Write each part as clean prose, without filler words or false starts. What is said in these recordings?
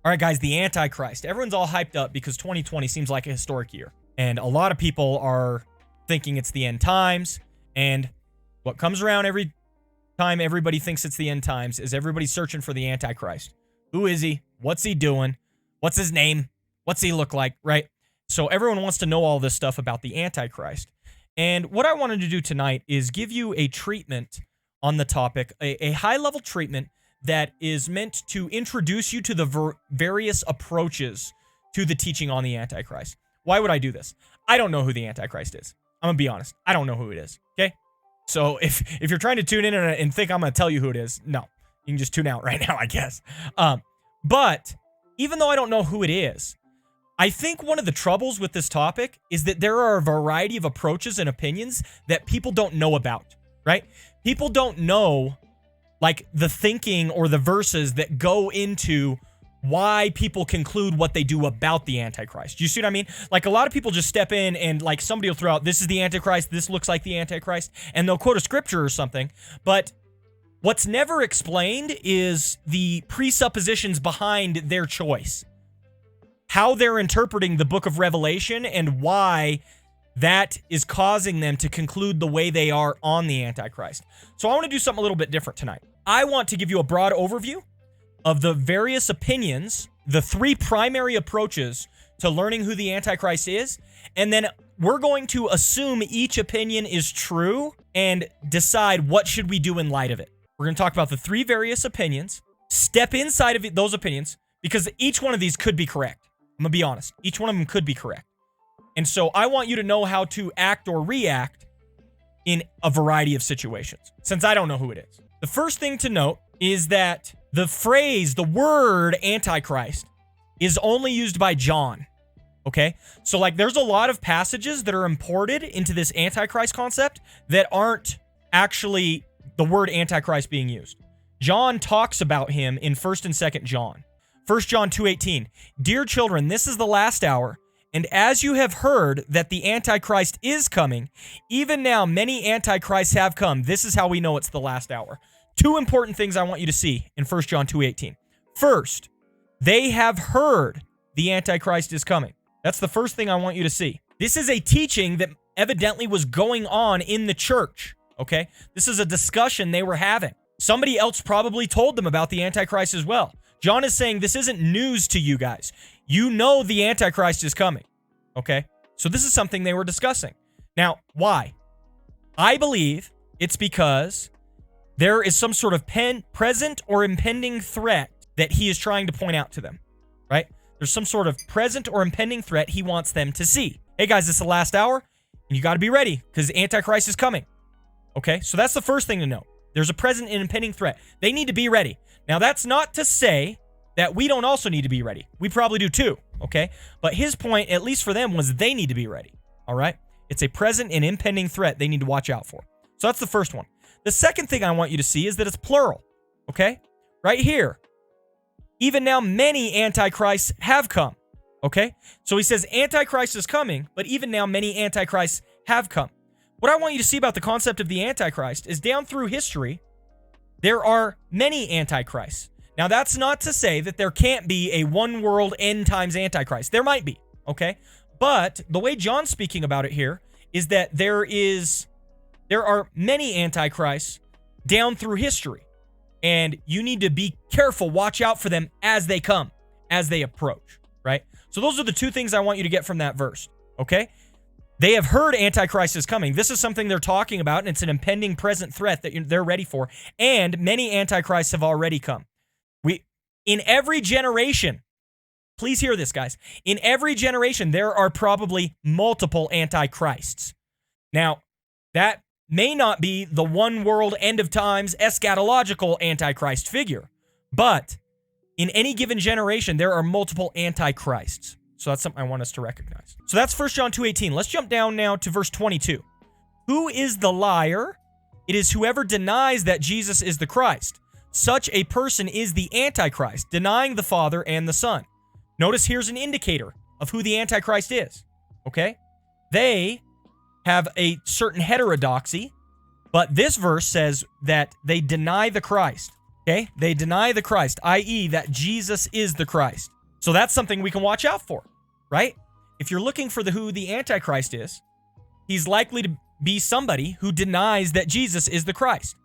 All right, guys, the Antichrist. Everyone's all hyped up because 2020 seems like a historic year. And a lot of people are thinking it's the end times. And what comes around every time everybody thinks it's the end times is everybody searching for the Antichrist. Who is he? What's he doing? What's his name? What's he look like, right? So everyone wants to know all this stuff about the Antichrist. And what I wanted to do tonight is give you a treatment on the topic, a high-level treatment that is meant to introduce you to the various approaches to the teaching on the Antichrist. Why would I do this? I don't know who the Antichrist is. I'm going to be honest. I don't know who it is, okay? So if you're trying to tune in and think I'm going to tell you who it is, no. You can just tune out right now, I guess. But even though I don't know who it is, I think one of the troubles with this topic is that there are a variety of approaches and opinions that people don't know about, right? People don't know like the thinking or the verses that go into why people conclude what they do about the Antichrist. You see what I mean? Like a lot of people just step in and like somebody will throw out, this is the Antichrist, this looks like the Antichrist, and they'll quote a scripture or something. But what's never explained is the presuppositions behind their choice. How they're interpreting the book of Revelation and why that is causing them to conclude the way they are on the Antichrist. So I want to do something a little bit different tonight. I want to give you a broad overview of the various opinions, the three primary approaches to learning who the Antichrist is, and then we're going to assume each opinion is true and decide what should we do in light of it. We're going to talk about the three various opinions, step inside of those opinions, because each one of these could be correct. I'm going to be honest. Each one of them could be correct. And so I want you to know how to act or react in a variety of situations, since I don't know who it is. The first thing to note is that the phrase, the word Antichrist, is only used by John, okay? So, like, there's a lot of passages that are imported into this Antichrist concept that aren't actually the word Antichrist being used. John talks about him in 1st and 2nd John. 1 John 2:18, Dear children, this is the last hour, and as you have heard that the Antichrist is coming, even now many Antichrists have come. This is how we know it's the last hour. Two important things I want you to see in 1 John 2:18. First, they have heard the Antichrist is coming. That's the first thing I want you to see. This is a teaching that evidently was going on in the church, okay? This is a discussion they were having. Somebody else probably told them about the Antichrist as well. John is saying this isn't news to you guys. You know the Antichrist is coming, okay? So this is something they were discussing. Now, why? I believe it's because there is some sort of present or impending threat that he is trying to point out to them, right? There's some sort of present or impending threat he wants them to see. Hey guys, it's the last hour, and you got to be ready because Antichrist is coming, okay? So that's the first thing to know. There's a present and impending threat. They need to be ready. Now, that's not to say that we don't also need to be ready. We probably do too, okay? But his point, at least for them, was they need to be ready, all right? It's a present and impending threat they need to watch out for. So that's the first one. The second thing I want you to see is that it's plural, okay? Right here. Even now, many antichrists have come, okay? So he says Antichrist is coming, but even now, many antichrists have come. What I want you to see about the concept of the Antichrist is down through history, there are many antichrists. Now, that's not to say that there can't be a one-world end times Antichrist. There might be, okay? But the way John's speaking about it here is that there are many antichrists down through history. And you need to be careful, watch out for them as they come, as they approach, right? So those are the two things I want you to get from that verse, okay? They have heard Antichrist is coming. This is something they're talking about, and it's an impending present threat that they're ready for. And many Antichrists have already come. In every generation, please hear this, guys. In every generation, there are probably multiple Antichrists. Now, that may not be the one world end of times eschatological Antichrist figure, but in any given generation, there are multiple Antichrists. So that's something I want us to recognize. So that's 1 John 2:18. Let's jump down now to verse 22. Who is the liar? It is whoever denies that Jesus is the Christ. Such a person is the Antichrist, denying the Father and the Son. Notice here's an indicator of who the Antichrist is, okay? They have a certain heterodoxy, but this verse says that they deny the Christ, okay? They deny the Christ, i.e. that Jesus is the Christ. So that's something we can watch out for, right? If you're looking for who the Antichrist is, he's likely to be somebody who denies that Jesus is the Christ.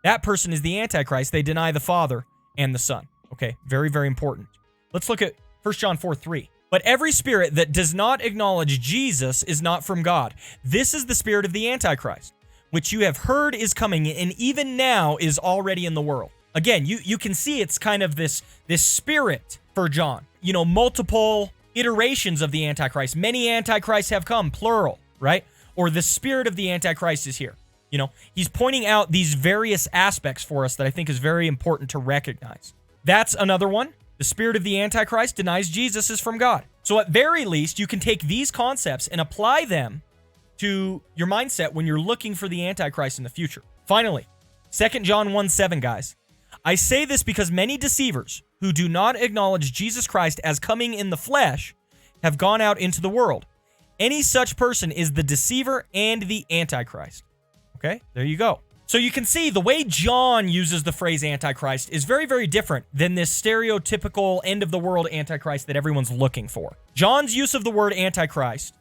That person is the Antichrist. They deny the Father and the Son. Okay, very, very important. Let's look at 1 John 4:3. But every spirit that does not acknowledge Jesus is not from God. This is the spirit of the Antichrist, which you have heard is coming and even now is already in the world. Again, you can see it's kind of this spirit for John. Multiple iterations of the Antichrist. Many Antichrists have come, plural, right? Or the spirit of the Antichrist is here. He's pointing out these various aspects for us that I think is very important to recognize. That's another one. The spirit of the Antichrist denies Jesus is from God. So at very least, you can take these concepts and apply them to your mindset when you're looking for the Antichrist in the future. Finally, 2 John 1:7, guys. I say this because many deceivers who do not acknowledge Jesus Christ as coming in the flesh have gone out into the world. Any such person is the deceiver and the Antichrist. Okay, there you go. So you can see the way John uses the phrase Antichrist is very, very different than this stereotypical end-of-the-world Antichrist that everyone's looking for. John's use of the word Antichrist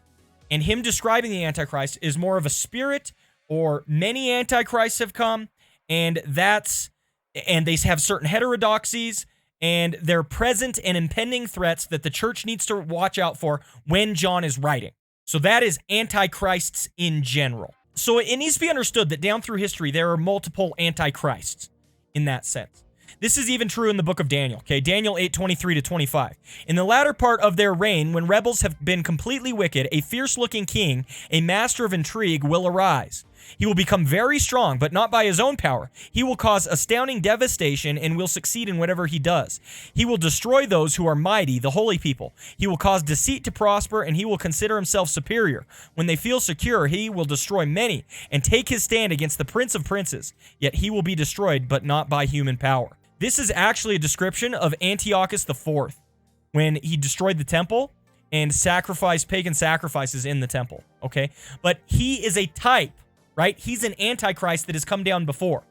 and him describing the Antichrist is more of a spirit, or many Antichrists have come, and they have certain heterodoxies, and they're present and impending threats that the church needs to watch out for when John is writing. So that is Antichrists in general. So it needs to be understood that down through history, there are multiple Antichrists in that sense. This is even true in the book of Daniel, okay? Daniel 8:23-25. In the latter part of their reign, when rebels have been completely wicked, a fierce-looking king, a master of intrigue, will arise. He will become very strong, but not by his own power. He will cause astounding devastation and will succeed in whatever he does. He will destroy those who are mighty, the holy people. He will cause deceit to prosper, and he will consider himself superior. When they feel secure, he will destroy many and take his stand against the Prince of Princes. Yet he will be destroyed, but not by human power. This is actually a description of Antiochus IV when he destroyed the temple and sacrificed pagan sacrifices in the temple, okay? But he is a type, right? He's an Antichrist that has come down before,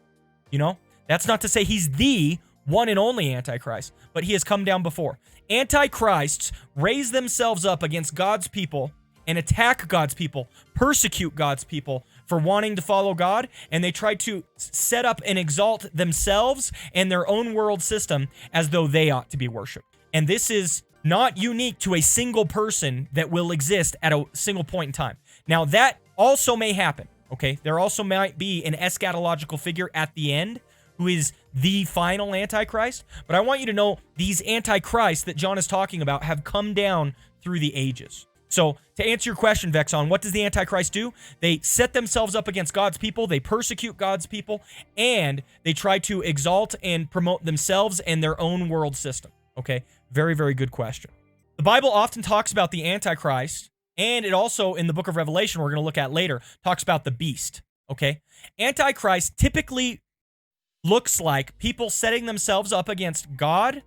That's not to say he's the one and only Antichrist, but he has come down before. Antichrists raise themselves up against God's people and attack God's people, persecute God's people for wanting to follow God, and they try to set up and exalt themselves and their own world system as though they ought to be worshipped. And this is not unique to a single person that will exist at a single point in time. Now, that also may happen, okay? There also might be an eschatological figure at the end who is the final Antichrist, but I want you to know these Antichrists that John is talking about have come down through the ages. So, to answer your question, Vexon, what does the Antichrist do? They set themselves up against God's people, they persecute God's people, and they try to exalt and promote themselves and their own world system. Okay? Very, very good question. The Bible often talks about the Antichrist, and it also, in the book of Revelation, we're going to look at later, talks about the beast. Okay? Antichrist typically looks like people setting themselves up against God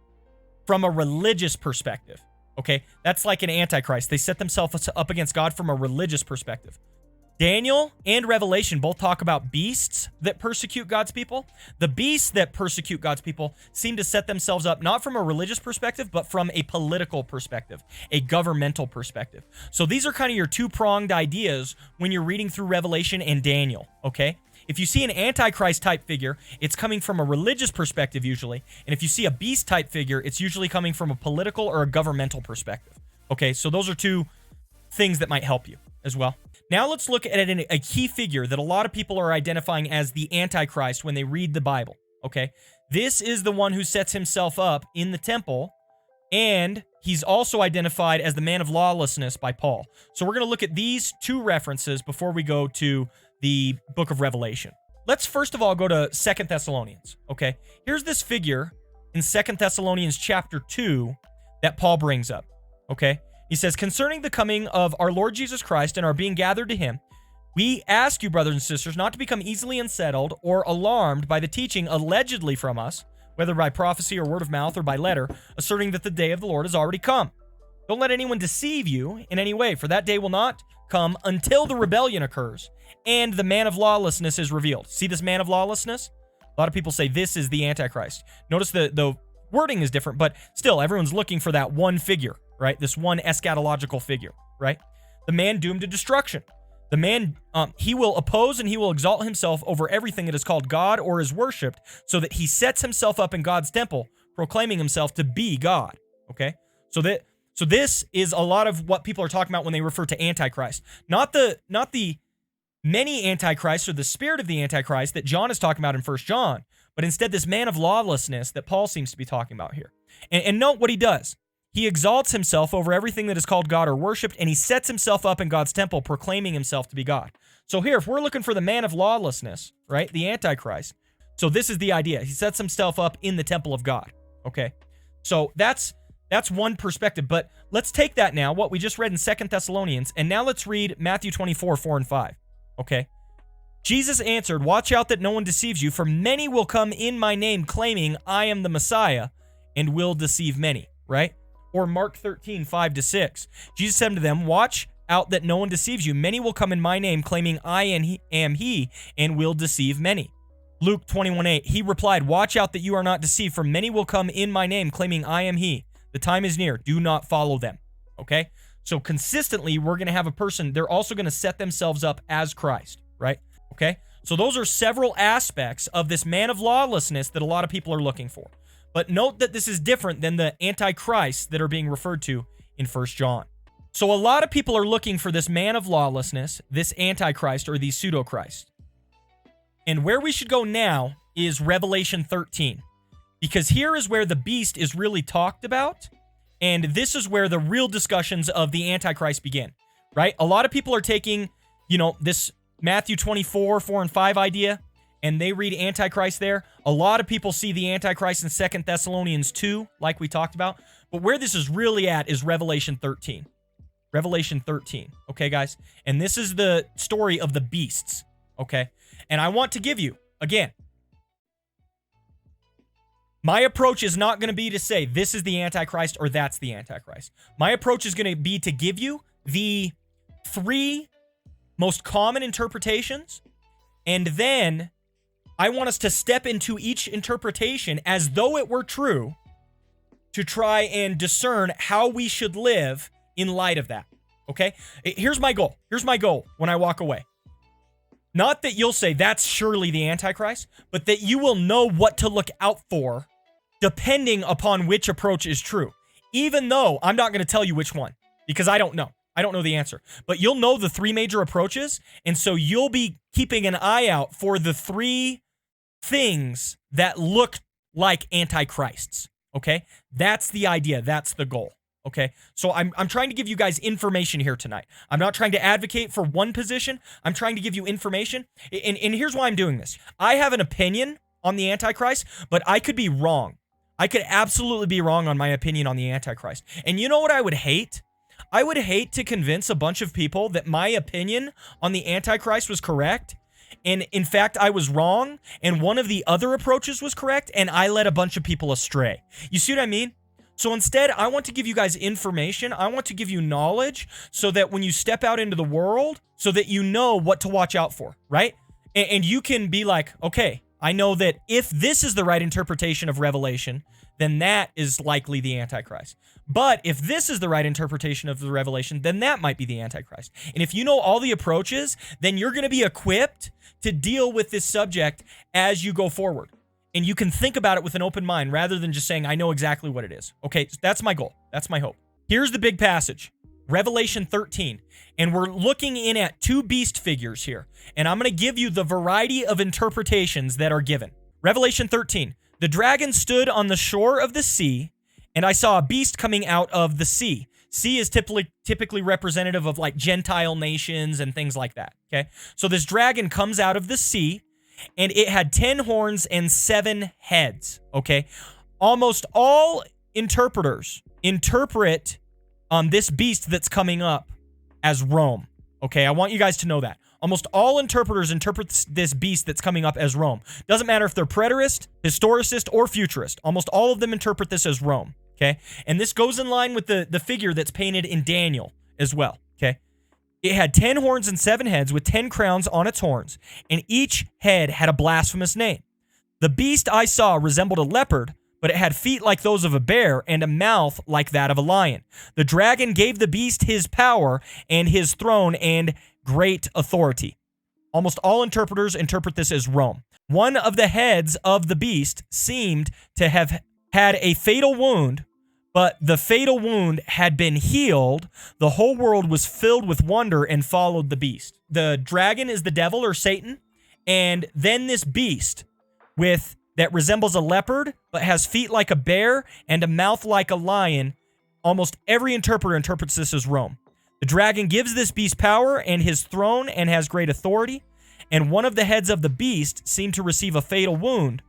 from a religious perspective. Okay, that's like an Antichrist. They set themselves up against God from a religious perspective. Daniel and Revelation both talk about beasts that persecute God's people. The beasts that persecute God's people seem to set themselves up not from a religious perspective, but from a political perspective, a governmental perspective. So these are kind of your two-pronged ideas when you're reading through Revelation and Daniel, okay? If you see an Antichrist type figure, it's coming from a religious perspective usually. And if you see a beast type figure, it's usually coming from a political or a governmental perspective. Okay, so those are two things that might help you as well. Now let's look at a key figure that a lot of people are identifying as the Antichrist when they read the Bible. Okay, this is the one who sets himself up in the temple, and he's also identified as the man of lawlessness by Paul. So we're going to look at these two references before we go to the book of Revelation. Let's first of all go to 2 Thessalonians, okay? Here's this figure in 2 Thessalonians chapter 2 that Paul brings up, okay? He says, concerning the coming of our Lord Jesus Christ and our being gathered to him, we ask you, brothers and sisters, not to become easily unsettled or alarmed by the teaching allegedly from us, whether by prophecy or word of mouth or by letter, asserting that the day of the Lord has already come. Don't let anyone deceive you in any way, for that day will not come until the rebellion occurs and the man of lawlessness is revealed. See this man of lawlessness? A lot of people say this is the Antichrist. Notice the wording is different, but still, everyone's looking for that one figure, right? This one eschatological figure, right? The man doomed to destruction. The man, he will oppose and he will exalt himself over everything that is called God or is worshipped, so that he sets himself up in God's temple, proclaiming himself to be God. Okay? So this is a lot of what people are talking about when they refer to Antichrist. Not the many Antichrists or the spirit of the Antichrist that John is talking about in 1 John, but instead this man of lawlessness that Paul seems to be talking about here. And note what he does. He exalts himself over everything that is called God or worshipped, and he sets himself up in God's temple, proclaiming himself to be God. So here, if we're looking for the man of lawlessness, right, the Antichrist, so this is the idea. He sets himself up in the temple of God, okay? So that's one perspective, but let's take that now, what we just read in 2 Thessalonians, and now let's read Matthew 24, 4 and 5, okay? Jesus answered, "Watch out that no one deceives you, for many will come in my name claiming I am the Messiah, and will deceive many," right? Or Mark 13, 5 to 6. Jesus said to them, "Watch out that no one deceives you. Many will come in my name claiming I am he, and will deceive many." Luke 21, 8. He replied, "Watch out that you are not deceived, for many will come in my name claiming I am he. The time is near. Do not follow them." Okay? So consistently, we're going to have a person, they're also going to set themselves up as Christ, right? Okay? So those are several aspects of this man of lawlessness that a lot of people are looking for. But note that this is different than the Antichrists that are being referred to in 1 John. So a lot of people are looking for this man of lawlessness, this Antichrist, or the pseudo-Christ. And where we should go now is Revelation 13. Because here is where the beast is really talked about, and this is where the real discussions of the Antichrist begin, right? A lot of people are taking, this Matthew 24, 4 and 5 idea, and they read Antichrist there. A lot of people see the Antichrist in 2 Thessalonians 2, like we talked about. But where this is really at is Revelation 13. Revelation 13, okay, guys? And this is the story of the beasts, okay? And I want to give you, again, my approach is not going to be to say this is the Antichrist or that's the Antichrist. My approach is going to be to give you the 3 most common interpretations, and then I want us to step into each interpretation as though it were true to try and discern how we should live in light of that, okay? Here's my goal. Here's my goal when I walk away. Not that you'll say that's surely the Antichrist, but that you will know what to look out for depending upon which approach is true. Even though I'm not going to tell you which one, because I don't know. I don't know the answer. But you'll know the 3 major approaches, and so you'll be keeping an eye out for the 3 things that look like antichrists, okay? That's the idea. That's the goal, okay? So I'm trying to give you guys information here tonight. I'm not trying to advocate for one position. I'm trying to give you information, and here's why I'm doing this. I have an opinion on the Antichrist, but I could be wrong. I could absolutely be wrong on my opinion on the Antichrist. And you know what I would hate? I would hate to convince a bunch of people that my opinion on the Antichrist was correct, and in fact, I was wrong, and one of the other approaches was correct, and I led a bunch of people astray. You see what I mean? So instead, I want to give you guys information. I want to give you knowledge so that when you step out into the world, so that you know what to watch out for, right? And you can be like, okay, I know that if this is the right interpretation of Revelation, then that is likely the Antichrist. But if this is the right interpretation of the Revelation, then that might be the Antichrist. And if you know all the approaches, then you're going to be equipped to deal with this subject as you go forward. And you can think about it with an open mind rather than just saying, I know exactly what it is. Okay, so that's my goal. That's my hope. Here's the big passage, Revelation 13. And we're looking in at 2 beast figures here. And I'm going to give you the variety of interpretations that are given. Revelation 13. The dragon stood on the shore of the sea, and I saw a beast coming out of the sea. Sea is typically representative of like Gentile nations and things like that, okay? So this dragon comes out of the sea, and it had 10 horns and 7 heads, okay? Almost all interpreters interpret this beast that's coming up as Rome, okay? I want you guys to know that. Almost all interpreters interpret this beast that's coming up as Rome. Doesn't matter if they're Preterist, Historicist, or Futurist. Almost all of them interpret this as Rome, okay? And this goes in line with the figure that's painted in Daniel as well, okay? It had 10 horns and 7 heads with 10 crowns on its horns, and each head had a blasphemous name. The beast I saw resembled a leopard, but it had feet like those of a bear and a mouth like that of a lion. The dragon gave the beast his power and his throne and great authority. Almost all interpreters interpret this as Rome. One of the heads of the beast seemed to have had a fatal wound, but the fatal wound had been healed. The whole world was filled with wonder and followed the beast. The dragon is the devil or Satan, and then this beast that resembles a leopard but has feet like a bear and a mouth like a lion. Almost every interpreter interprets this as Rome. The dragon gives this beast power and his throne and has great authority. And one of the heads of the beast seemed to receive a fatal wound,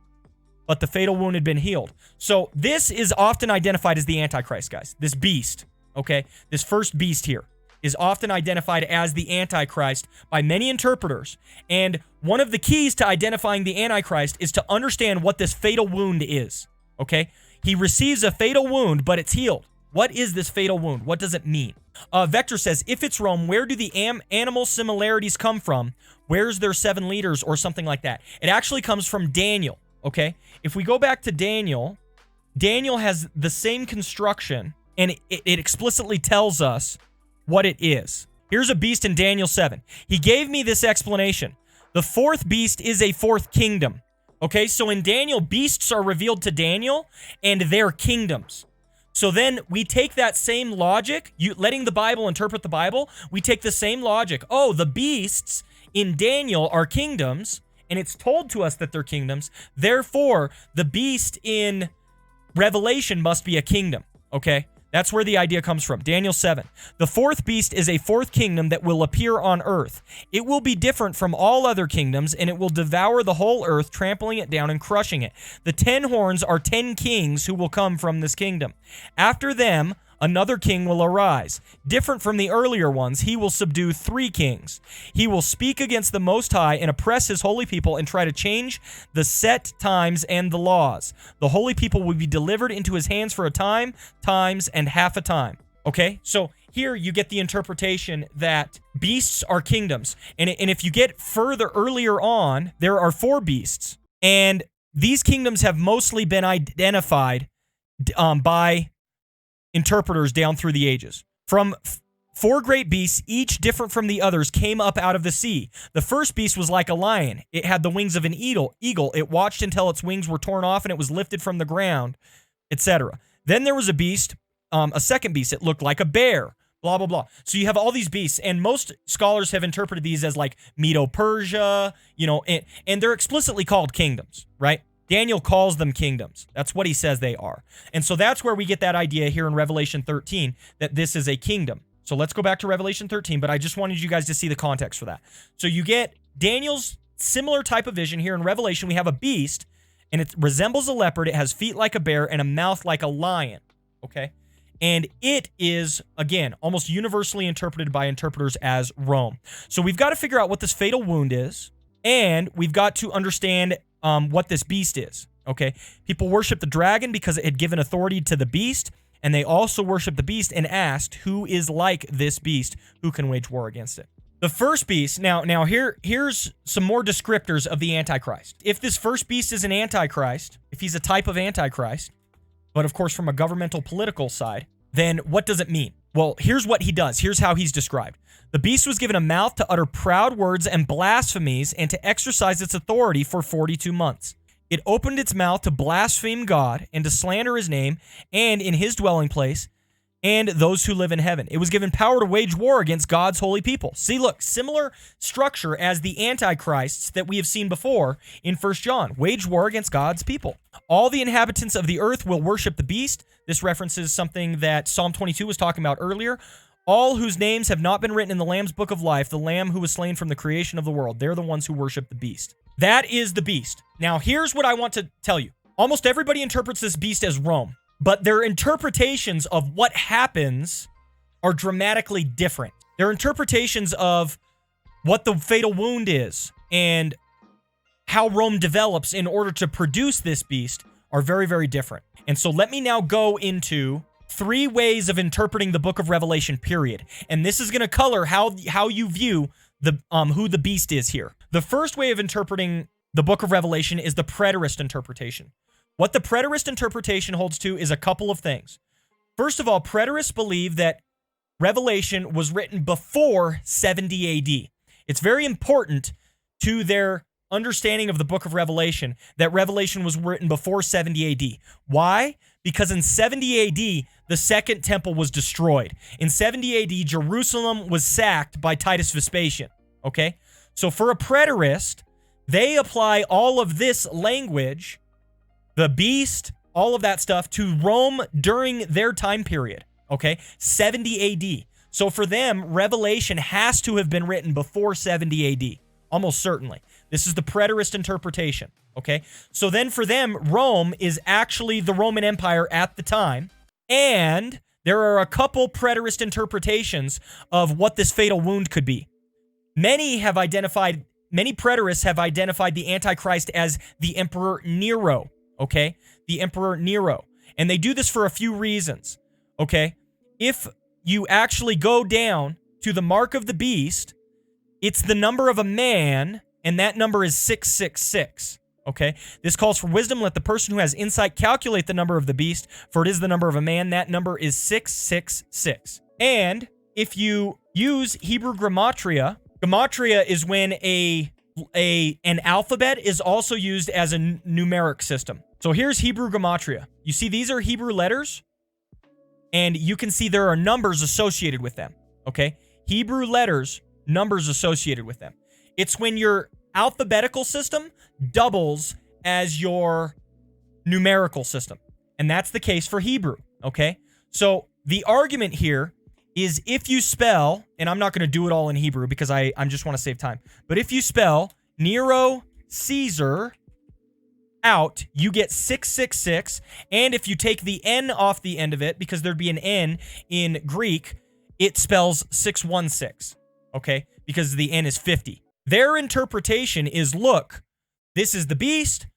but the fatal wound had been healed. So this is often identified as the Antichrist, guys. This beast, okay? This first beast here is often identified as the Antichrist by many interpreters. And one of the keys to identifying the Antichrist is to understand what this fatal wound is, okay? He receives a fatal wound, but it's healed. What is this fatal wound? What does it mean? Vector says, if it's Rome, where do the animal similarities come from? Where's their 7 leaders or something like that? It actually comes from Daniel, okay? If we go back to Daniel, Daniel has the same construction, and it explicitly tells us what it is. Here's a beast in Daniel 7. He gave me this explanation. The fourth beast is a fourth kingdom, okay? So in Daniel, beasts are revealed to Daniel, and their kingdoms. So then we take that same logic, letting the Bible interpret the Bible, we take the same logic. Oh, the beasts in Daniel are kingdoms, and it's told to us that they're kingdoms. Therefore, the beast in Revelation must be a kingdom, okay? That's where the idea comes from. Daniel 7. The fourth beast is a fourth kingdom that will appear on earth. It will be different from all other kingdoms, and it will devour the whole earth, trampling it down and crushing it. The 10 horns are 10 kings who will come from this kingdom. After them, another king will arise. Different from the earlier ones, he will subdue 3 kings. He will speak against the Most High and oppress his holy people and try to change the set times and the laws. The holy people will be delivered into his hands for a time, times, and half a time. Okay? So here you get the interpretation that beasts are kingdoms. And if you get further earlier on, there are 4 beasts. And these kingdoms have mostly been identified by interpreters down through the ages. From 4 great beasts, each different from the others, came up out of the sea. The first beast was like a lion. It had the wings of an eagle. It watched until its wings were torn off and it was lifted from the ground, etc. Then there was a beast, a second beast. It looked like a bear, blah, blah, blah. So you have all these beasts, and most scholars have interpreted these as like Medo-Persia, and they're explicitly called kingdoms, right? Daniel calls them kingdoms. That's what he says they are. And so that's where we get that idea here in Revelation 13, that this is a kingdom. So let's go back to Revelation 13, but I just wanted you guys to see the context for that. So you get Daniel's similar type of vision here in Revelation. We have a beast, and it resembles a leopard. It has feet like a bear and a mouth like a lion, okay? And it is, again, almost universally interpreted by interpreters as Rome. So we've got to figure out what this fatal wound is, and we've got to understand what this beast is, okay? People worship the dragon because it had given authority to the beast, and they also worship the beast and asked, who is like this beast? Who can wage war against it? The first beast, now here's some more descriptors of the Antichrist. If this first beast is an Antichrist, if he's a type of Antichrist, but of course from a governmental political side, then what does it mean? Well, here's what he does. Here's how he's described. The beast was given a mouth to utter proud words and blasphemies and to exercise its authority for 42 months. It opened its mouth to blaspheme God and to slander his name and in his dwelling place and those who live in heaven. It was given power to wage war against God's holy people. See, look, similar structure as the Antichrists that we have seen before in 1 John. Wage war against God's people. All the inhabitants of the earth will worship the beast. This references something that Psalm 22 was talking about earlier. All whose names have not been written in the Lamb's book of life, the Lamb who was slain from the creation of the world. They're the ones who worship the beast. That is the beast. Now, here's what I want to tell you. Almost everybody interprets this beast as Rome, but their interpretations of what happens are dramatically different. Their interpretations of what the fatal wound is and how Rome develops in order to produce this beast are very, very different. And so let me now go into 3 ways of interpreting the book of Revelation, period. And this is going to color how you view the who the beast is here. The first way of interpreting the book of Revelation is the preterist interpretation, What the preterist interpretation holds to is a couple of things. First of all, preterists believe that Revelation was written before 70 AD. It's very important to their understanding of the book of Revelation that Revelation was written before 70 AD. Why? Because in 70 AD, the second temple was destroyed. In 70 AD, Jerusalem was sacked by Titus Vespasian. Okay? So for a preterist, they apply all of this language, the beast, all of that stuff, to Rome during their time period. Okay? 70 AD. So for them, Revelation has to have been written before 70 AD. Almost certainly. This is the preterist interpretation. Okay? So then for them, Rome is actually the Roman Empire at the time. And there are a couple preterist interpretations of what this fatal wound could be. Many preterists have identified the Antichrist as the Emperor Nero. Okay? The Emperor Nero. And they do this for a few reasons. Okay? If you actually go down to the mark of the beast, it's the number of a man, and that number is 666. Okay? This calls for wisdom. Let the person who has insight calculate the number of the beast, for it is the number of a man. That number is 666. And if you use Hebrew gematria is when an alphabet is also used as a numeric system. So here's Hebrew gematria. You see these are Hebrew letters, and you can see there are numbers associated with them. Okay? Hebrew letters, numbers associated with them. It's when your alphabetical system doubles as your numerical system. And that's the case for Hebrew, okay? So the argument here is if you spell, and I'm not going to do it all in Hebrew because I just want to save time, but if you spell Nero Caesar out, you get 666, and if you take the N off the end of it, because there'd be an N in Greek, it spells 616, okay? Because the N is 50. Their interpretation is, look, this is the beast.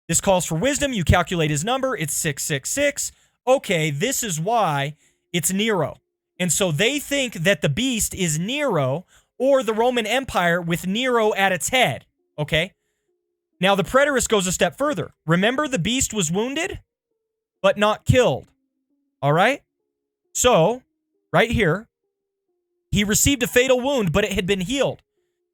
This calls for wisdom. You calculate his number. It's 666. Okay, this is why it's Nero. And so they think that the beast is Nero or the Roman Empire with Nero at its head. Okay? Now, the preterist goes a step further. Remember, the beast was wounded, but not killed. All right? So, right here, he received a fatal wound, but it had been healed.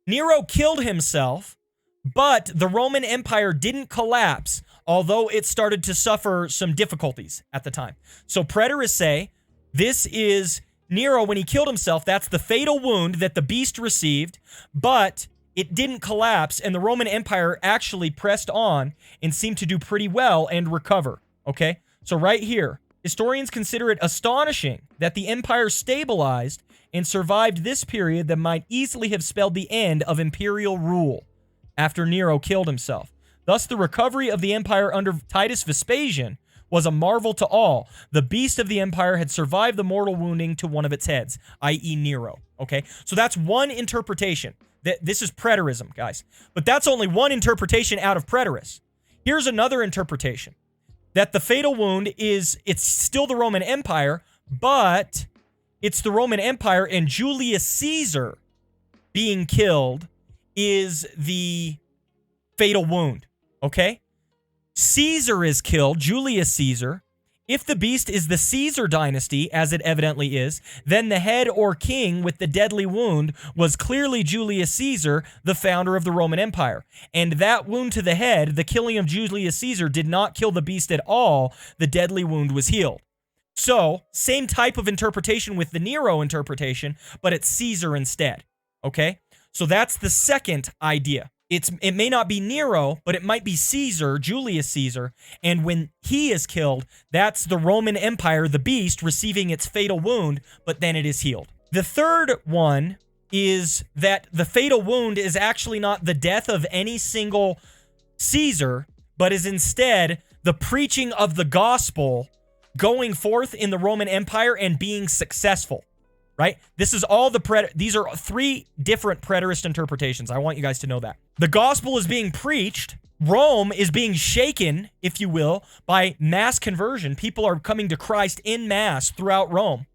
Nero killed himself, but the Roman Empire didn't collapse, although it started to suffer some difficulties at the time. So preterists say, this is Nero when he killed himself. That's the fatal wound that the beast received, but it didn't collapse, and the Roman Empire actually pressed on and seemed to do pretty well and recover. Okay? So right here, historians consider it astonishing that the empire stabilized and survived this period that might easily have spelled the end of imperial rule after Nero killed himself. Thus, the recovery of the empire under Titus Vespasian was a marvel to all. The beast of the empire had survived the mortal wounding to one of its heads, i.e. Nero. Okay? So that's one interpretation. This is preterism, guys. But that's only one interpretation out of preterists. Here's another interpretation. That the fatal wound it's still the Roman Empire, but it's the Roman Empire, and Julius Caesar being killed is the fatal wound, okay? Caesar is killed, Julius Caesar. If the beast is the Caesar dynasty, as it evidently is, then the head or king with the deadly wound was clearly Julius Caesar, the founder of the Roman Empire. And that wound to the head, the killing of Julius Caesar, did not kill the beast at all. The deadly wound was healed. So, same type of interpretation with the Nero interpretation, but it's Caesar instead, okay? So that's the second idea. It may not be Nero, but it might be Caesar, Julius Caesar, and when he is killed, that's the Roman Empire, the beast, receiving its fatal wound, but then it is healed. The third one is that the fatal wound is actually not the death of any single Caesar, but is instead the preaching of the gospel going forth in the Roman Empire and being successful, right? This is all these are three different preterist interpretations. I want you guys to know that. The gospel is being preached. Rome is being shaken, if you will, by mass conversion. People are coming to Christ in mass throughout Rome.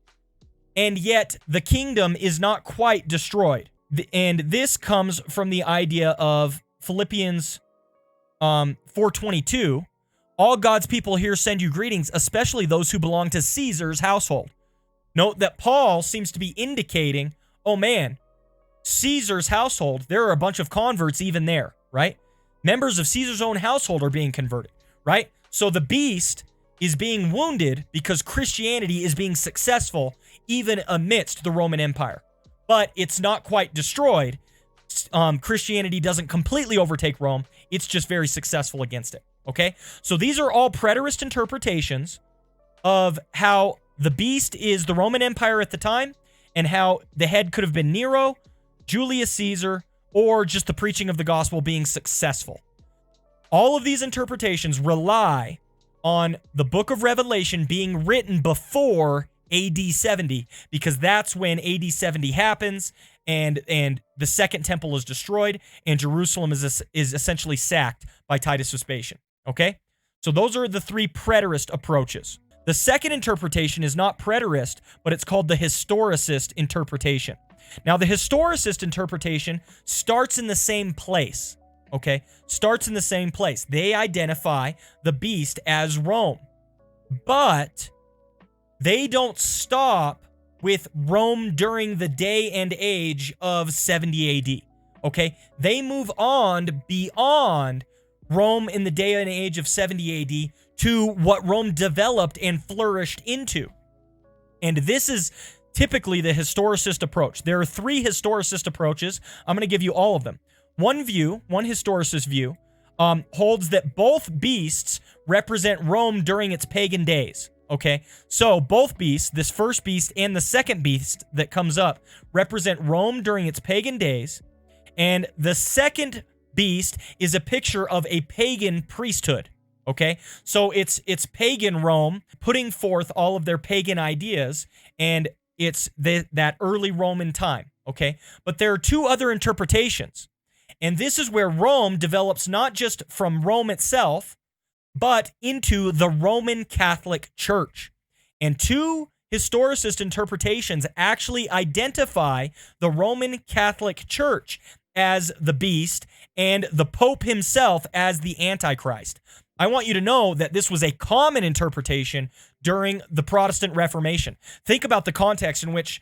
And yet the kingdom is not quite destroyed. And this comes from the idea of Philippians 4:22, All God's people here send you greetings, especially those who belong to Caesar's household. Note that Paul seems to be indicating, oh man, Caesar's household, there are a bunch of converts even there, right? Members of Caesar's own household are being converted, right? So the beast is being wounded because Christianity is being successful even amidst the Roman Empire. But it's not quite destroyed. Christianity doesn't completely overtake Rome. It's just very successful against it, okay? So these are all preterist interpretations of how the beast is the Roman Empire at the time and how the head could have been Nero, Julius Caesar, or just the preaching of the gospel being successful. All of these interpretations rely on the book of Revelation being written before AD 70, because that's when AD 70 happens and the second temple is destroyed and Jerusalem is essentially sacked by Titus Vespasian. Okay? So those are the three preterist approaches. The second interpretation is not preterist, but it's called the historicist interpretation. Now, the historicist interpretation starts in the same place. Okay? Starts in the same place. They identify the beast as Rome. But they don't stop with Rome during the day and age of 70 AD. Okay? They move on beyond Rome in the day and age of 70 AD to what Rome developed and flourished into. And this is typically the historicist approach. There are three historicist approaches. I'm going to give you all of them. One historicist view, holds that both beasts represent Rome during its pagan days. Okay, so both beasts, this first beast and the second beast that comes up, represent Rome during its pagan days. And the second beast is a picture of a pagan priesthood. Okay, so it's pagan Rome putting forth all of their pagan ideas, and it's that early Roman time. Okay, but there are two other interpretations. And this is where Rome develops not just from Rome itself, but into the Roman Catholic Church. And two historicist interpretations actually identify the Roman Catholic Church as the beast and the Pope himself as the Antichrist. I want you to know that this was a common interpretation during the Protestant Reformation. Think about the context in which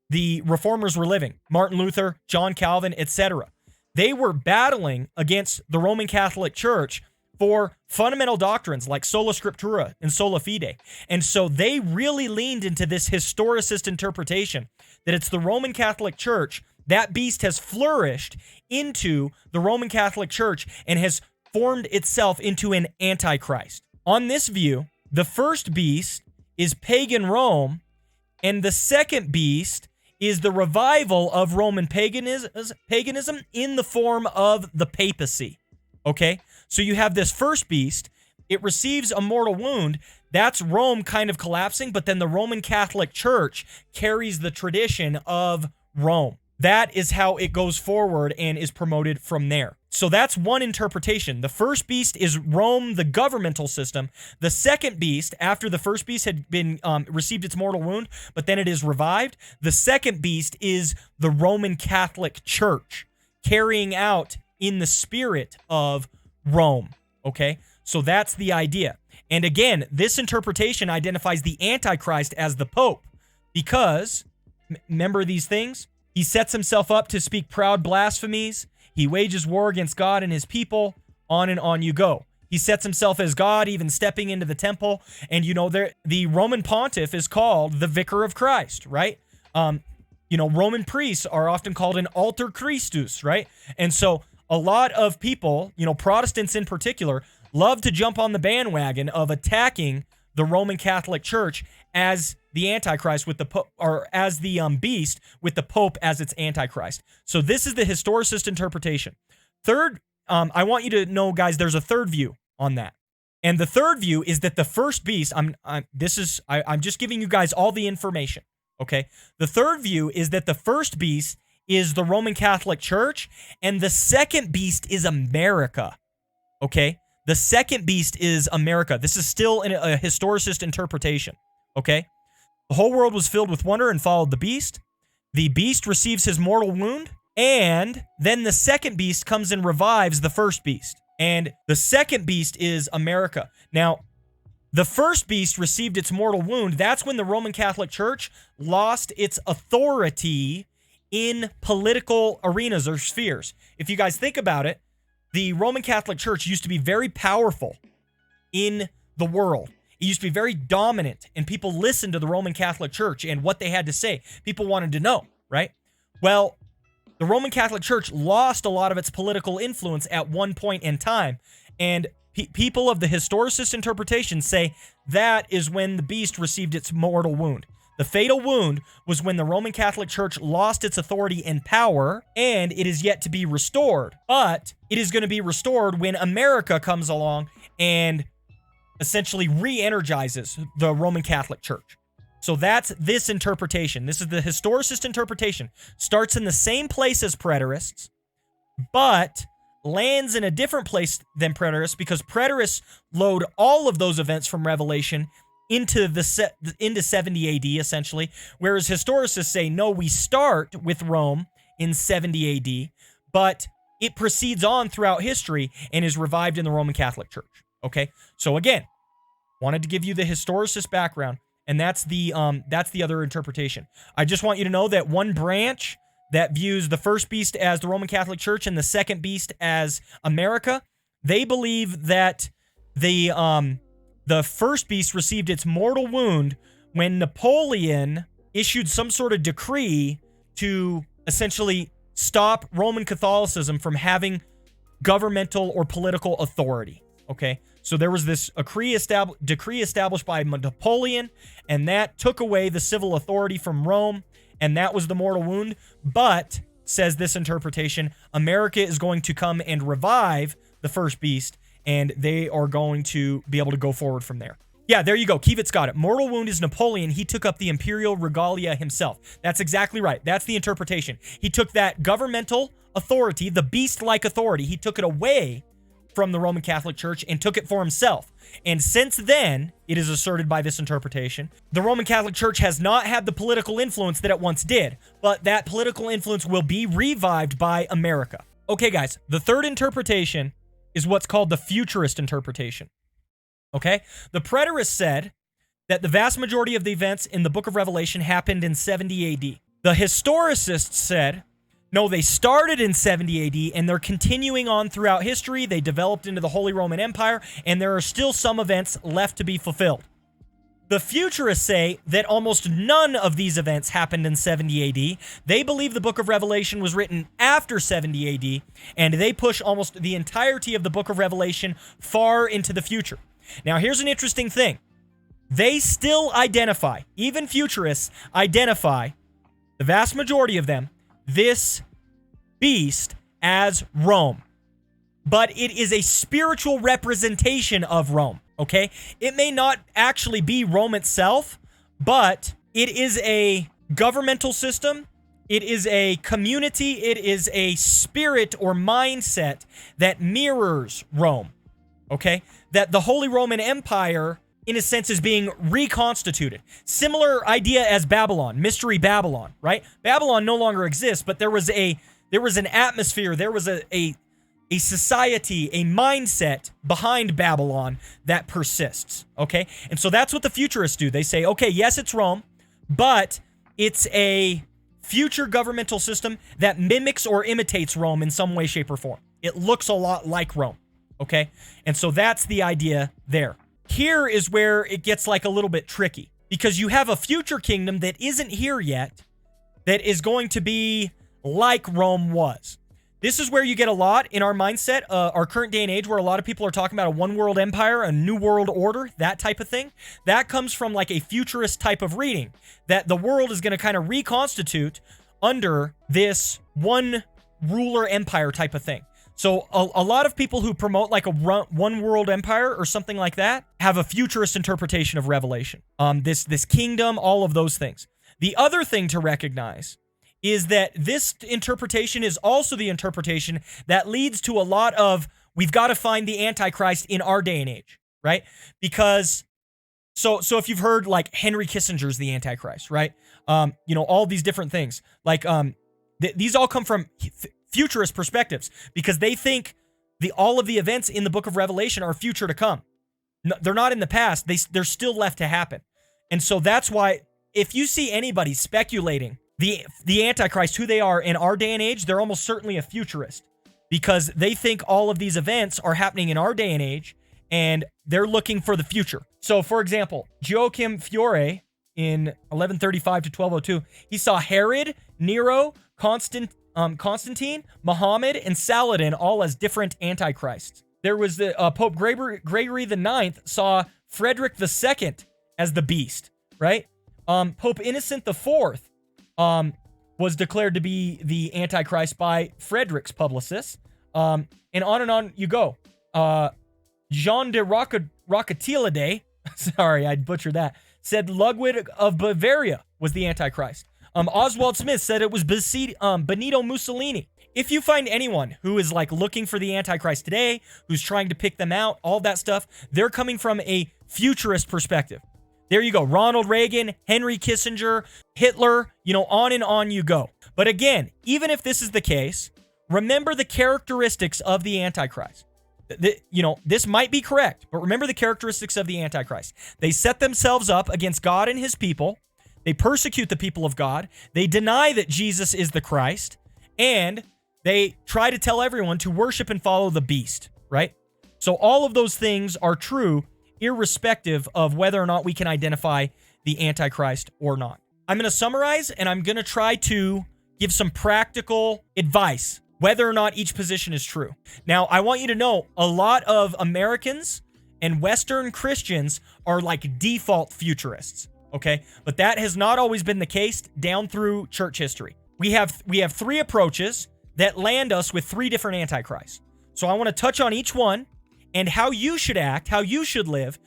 the reformers were living. Martin Luther, John Calvin, etc. They were battling against the Roman Catholic Church for fundamental doctrines like sola scriptura and sola fide. And so they really leaned into this historicist interpretation that it's the Roman Catholic Church. That beast has flourished into the Roman Catholic Church and has formed itself into an antichrist. On this view, the first beast is pagan Rome, and the second beast is the revival of Roman paganism in the form of the papacy. Okay? So you have this first beast, it receives a mortal wound, that's Rome kind of collapsing, but then the Roman Catholic Church carries the tradition of Rome. That is how it goes forward and is promoted from there. So that's one interpretation. The first beast is Rome, the governmental system. The second beast, after the first beast had been received its mortal wound, but then it is revived, the second beast is the Roman Catholic Church, carrying out in the spirit of Rome. Okay? So that's the idea. And again, this interpretation identifies the Antichrist as the Pope because, remember these things? He sets himself up to speak proud blasphemies. He wages war against God and his people. On and on you go. He sets himself as God, even stepping into the temple. And, you know, the Roman pontiff is called the Vicar of Christ, right? Roman priests are often called an alter Christus, right? And so a lot of people, Protestants in particular, love to jump on the bandwagon of attacking the Roman Catholic Church as the Antichrist with the Pope, or as the beast with the Pope as its Antichrist. So this is the historicist interpretation. Third, I want you to know, guys, there's a third view on that, and the third view is that the first beast. I'm just giving you guys all the information. Okay, the third view is that the first beast is the Roman Catholic Church, and the second beast is America. Okay. The second beast is America. This is still a historicist interpretation, okay? The whole world was filled with wonder and followed the beast. The beast receives his mortal wound, and then the second beast comes and revives the first beast. And the second beast is America. Now, the first beast received its mortal wound. That's when the Roman Catholic Church lost its authority in political arenas or spheres. If you guys think about it, the Roman Catholic Church used to be very powerful in the world. It used to be very dominant, and people listened to the Roman Catholic Church and what they had to say. People wanted to know, right? Well, the Roman Catholic Church lost a lot of its political influence at one point in time, and people of the historicist interpretation say that is when the beast received its mortal wound. The fatal wound was when the Roman Catholic Church lost its authority and power, and it is yet to be restored. But it is going to be restored when America comes along and essentially re-energizes the Roman Catholic Church. So that's this interpretation. This is the historicist interpretation. Starts in the same place as preterists, but lands in a different place than preterists, because preterists load all of those events from Revelation into 70 AD, essentially, whereas historicists say, no, we start with Rome in 70 AD, but it proceeds on throughout history and is revived in the Roman Catholic Church. Okay, so again, wanted to give you the historicist background, and that's the other interpretation. I just want you to know that one branch that views the first beast as the Roman Catholic Church and the second beast as America, they believe that the first beast received its mortal wound when Napoleon issued some sort of decree to essentially stop Roman Catholicism from having governmental or political authority. Okay, so there was this decree established by Napoleon, and that took away the civil authority from Rome, and that was the mortal wound. But, says this interpretation, America is going to come and revive the first beast, and they are going to be able to go forward from there. Yeah, there you go. Kivitz got it. Mortal wound is Napoleon. He took up the imperial regalia himself. That's exactly right. That's the interpretation. He took that governmental authority, the beast-like authority, he took it away from the Roman Catholic Church and took it for himself. And since then, it is asserted by this interpretation, the Roman Catholic Church has not had the political influence that it once did, but that political influence will be revived by America. Okay, guys, the third interpretation is what's called the Futurist interpretation. Okay? The Preterists said that the vast majority of the events in the book of Revelation happened in 70 AD. The Historicists said, no, they started in 70 AD and they're continuing on throughout history. They developed into the Holy Roman Empire, and there are still some events left to be fulfilled. The Futurists say that almost none of these events happened in 70 AD. They believe the book of Revelation was written after 70 AD, and they push almost the entirety of the book of Revelation far into the future. Now, here's an interesting thing. They still identify, even Futurists identify, the vast majority of them, this beast as Rome. But it is a spiritual representation of Rome, okay? It may not actually be Rome itself, but it is a governmental system. It is a community. It is a spirit or mindset that mirrors Rome, okay? That the Holy Roman Empire, in a sense, is being reconstituted. Similar idea as Babylon, Mystery Babylon, right? Babylon no longer exists, but there was an atmosphere, there was a society, a mindset behind Babylon that persists, okay? And so that's what the Futurists do. They say, okay, yes, it's Rome, but it's a future governmental system that mimics or imitates Rome in some way, shape, or form. It looks a lot like Rome, okay? And so that's the idea there. Here is where it gets like a little bit tricky, because you have a future kingdom that isn't here yet that is going to be like Rome was. This is where you get a lot in our mindset, our current day and age, where a lot of people are talking about a one world empire, a new world order, that type of thing. That comes from like a futurist type of reading, that the world is going to kind of reconstitute under this one ruler empire type of thing. So a lot of people who promote like a one world empire or something like that have a futurist interpretation of Revelation. This kingdom, all of those things. The other thing to recognize is that this interpretation is also the interpretation that leads to a lot of, we've got to find the Antichrist in our day and age, right? Because, so if you've heard like Henry Kissinger's the Antichrist, right? All these different things. Like, these all come from futurist perspectives, because they think all of the events in the book of Revelation are future to come. No, they're not in the past. They're still left to happen. And so that's why if you see anybody speculating the Antichrist, who they are in our day and age, they're almost certainly a futurist, because they think all of these events are happening in our day and age, and they're looking for the future. So, for example, Joachim Fiore in 1135 to 1202, he saw Herod, Nero, Constantine, Muhammad, and Saladin all as different antichrists. There was the Pope Gregory IX saw Frederick II as the beast, right? Pope Innocent IV was declared to be the Antichrist by Frederick's publicists. And on you go. Jean de Rocatilde, sorry, I butchered that, said Ludwig of Bavaria was the Antichrist. Oswald Smith said it was Benito Mussolini. If you find anyone who is like looking for the Antichrist today, who's trying to pick them out, all that stuff, they're coming from a futurist perspective. There you go. Ronald Reagan, Henry Kissinger, Hitler, on and on you go. But again, even if this is the case, remember the characteristics of the Antichrist. This might be correct, but remember the characteristics of the Antichrist. They set themselves up against God and his people. They persecute the people of God. They deny that Jesus is the Christ. And they try to tell everyone to worship and follow the beast, right? So all of those things are true, irrespective of whether or not we can identify the Antichrist or not. I'm going to summarize, and I'm going to try to give some practical advice, whether or not each position is true. Now, I want you to know a lot of Americans and Western Christians are like default futurists, okay? But that has not always been the case down through church history. We have three approaches that land us with three different antichrists. So I want to touch on each one and how you should act, how you should live,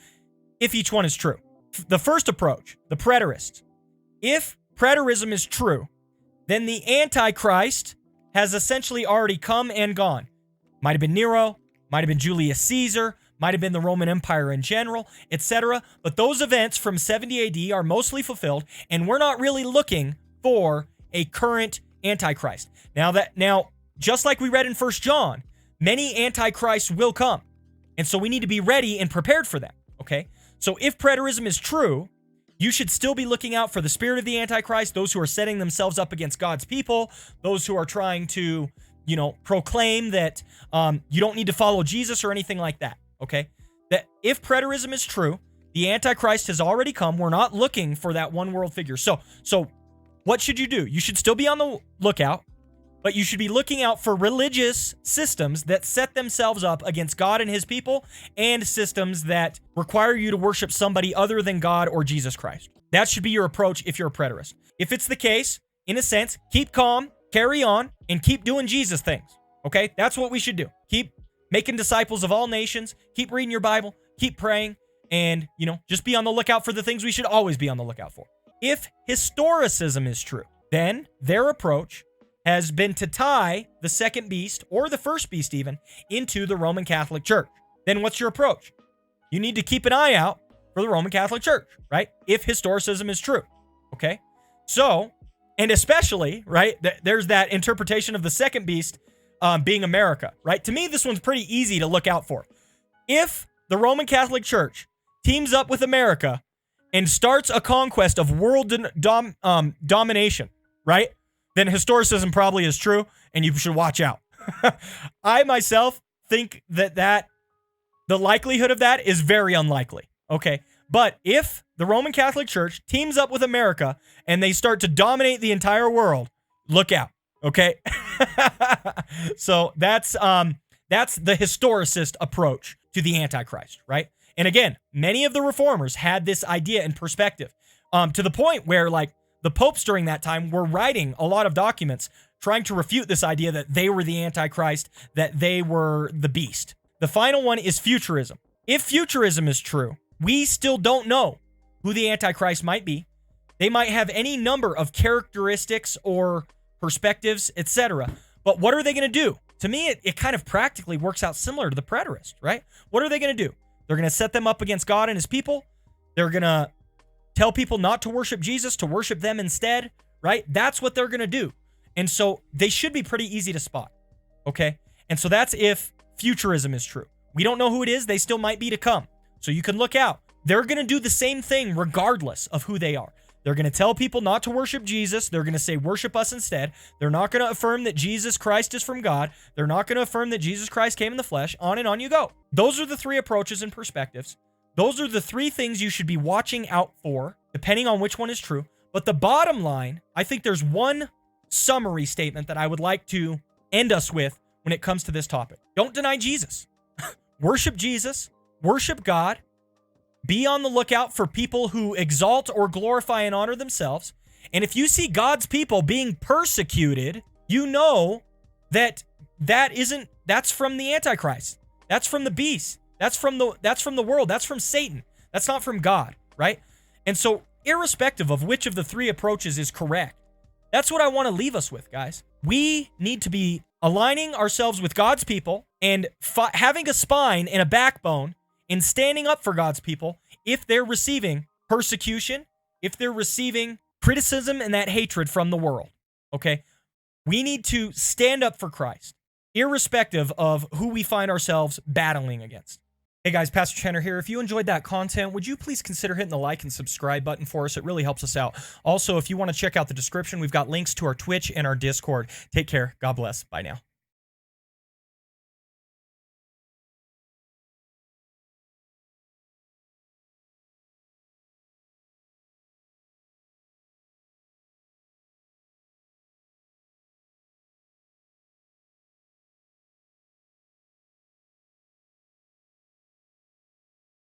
if each one is true. The first approach, the Preterist. If Preterism is true, then the Antichrist has essentially already come and gone. Might have been Nero, might have been Julius Caesar, might have been the Roman Empire in general, etc. But those events from 70 AD are mostly fulfilled, and we're not really looking for a current Antichrist. Now, just like we read in 1 John, many Antichrists will come. And so we need to be ready and prepared for that, okay? So if Preterism is true, you should still be looking out for the spirit of the Antichrist, those who are setting themselves up against God's people, those who are trying to, proclaim that you don't need to follow Jesus or anything like that, okay? That if Preterism is true, the Antichrist has already come. We're not looking for that one world figure. So what should you do? You should still be on the lookout, but you should be looking out for religious systems that set themselves up against God and his people, and systems that require you to worship somebody other than God or Jesus Christ. That should be your approach if you're a preterist. If it's the case, in a sense, keep calm, carry on, and keep doing Jesus things. Okay? That's what we should do. Keep making disciples of all nations, keep reading your Bible, keep praying, and, just be on the lookout for the things we should always be on the lookout for. If historicism is true, then their approach has been to tie the second beast, or the first beast even, into the Roman Catholic Church. Then what's your approach? You need to keep an eye out for the Roman Catholic Church, right? If historicism is true, okay? So, and especially, right, there's that interpretation of the second beast being America, right? To me, this one's pretty easy to look out for. If the Roman Catholic Church teams up with America and starts a conquest of world domination, right? Then historicism probably is true, and you should watch out. I myself think that the likelihood of that is very unlikely, okay? But if the Roman Catholic Church teams up with America and they start to dominate the entire world, look out, okay? So that's the historicist approach to the Antichrist, right? And again, many of the reformers had this idea and perspective, to the point where, like, the popes during that time were writing a lot of documents trying to refute this idea that they were the Antichrist, that they were the beast. The final one is futurism. If futurism is true, we still don't know who the Antichrist might be. They might have any number of characteristics or perspectives, etc. But what are they going to do? To me, it kind of practically works out similar to the Preterist, right? What are they going to do? They're going to set them up against God and his people. They're going to tell people not to worship Jesus, to worship them instead, right? That's what they're going to do. And so they should be pretty easy to spot, okay? And so that's if futurism is true. We don't know who it is. They still might be to come. So you can look out. They're going to do the same thing regardless of who they are. They're going to tell people not to worship Jesus. They're going to say, worship us instead. They're not going to affirm that Jesus Christ is from God. They're not going to affirm that Jesus Christ came in the flesh. On and on you go. Those are the three approaches and perspectives. Those are the three things you should be watching out for, depending on which one is true. But the bottom line, I think there's one summary statement that I would like to end us with when it comes to this topic. Don't deny Jesus. Worship Jesus. Worship God. Be on the lookout for people who exalt or glorify and honor themselves. And if you see God's people being persecuted, you know that that's from the Antichrist. That's from the beast. That's from the world. That's from Satan. That's not from God, right? And so, irrespective of which of the three approaches is correct, that's what I want to leave us with, guys. We need to be aligning ourselves with God's people and having a spine and a backbone in standing up for God's people if they're receiving persecution, if they're receiving criticism and that hatred from the world, okay? We need to stand up for Christ, irrespective of who we find ourselves battling against. Hey guys, Pastor Channer here. If you enjoyed that content, would you please consider hitting the like and subscribe button for us? It really helps us out. Also, if you want to check out the description, we've got links to our Twitch and our Discord. Take care. God bless. Bye now.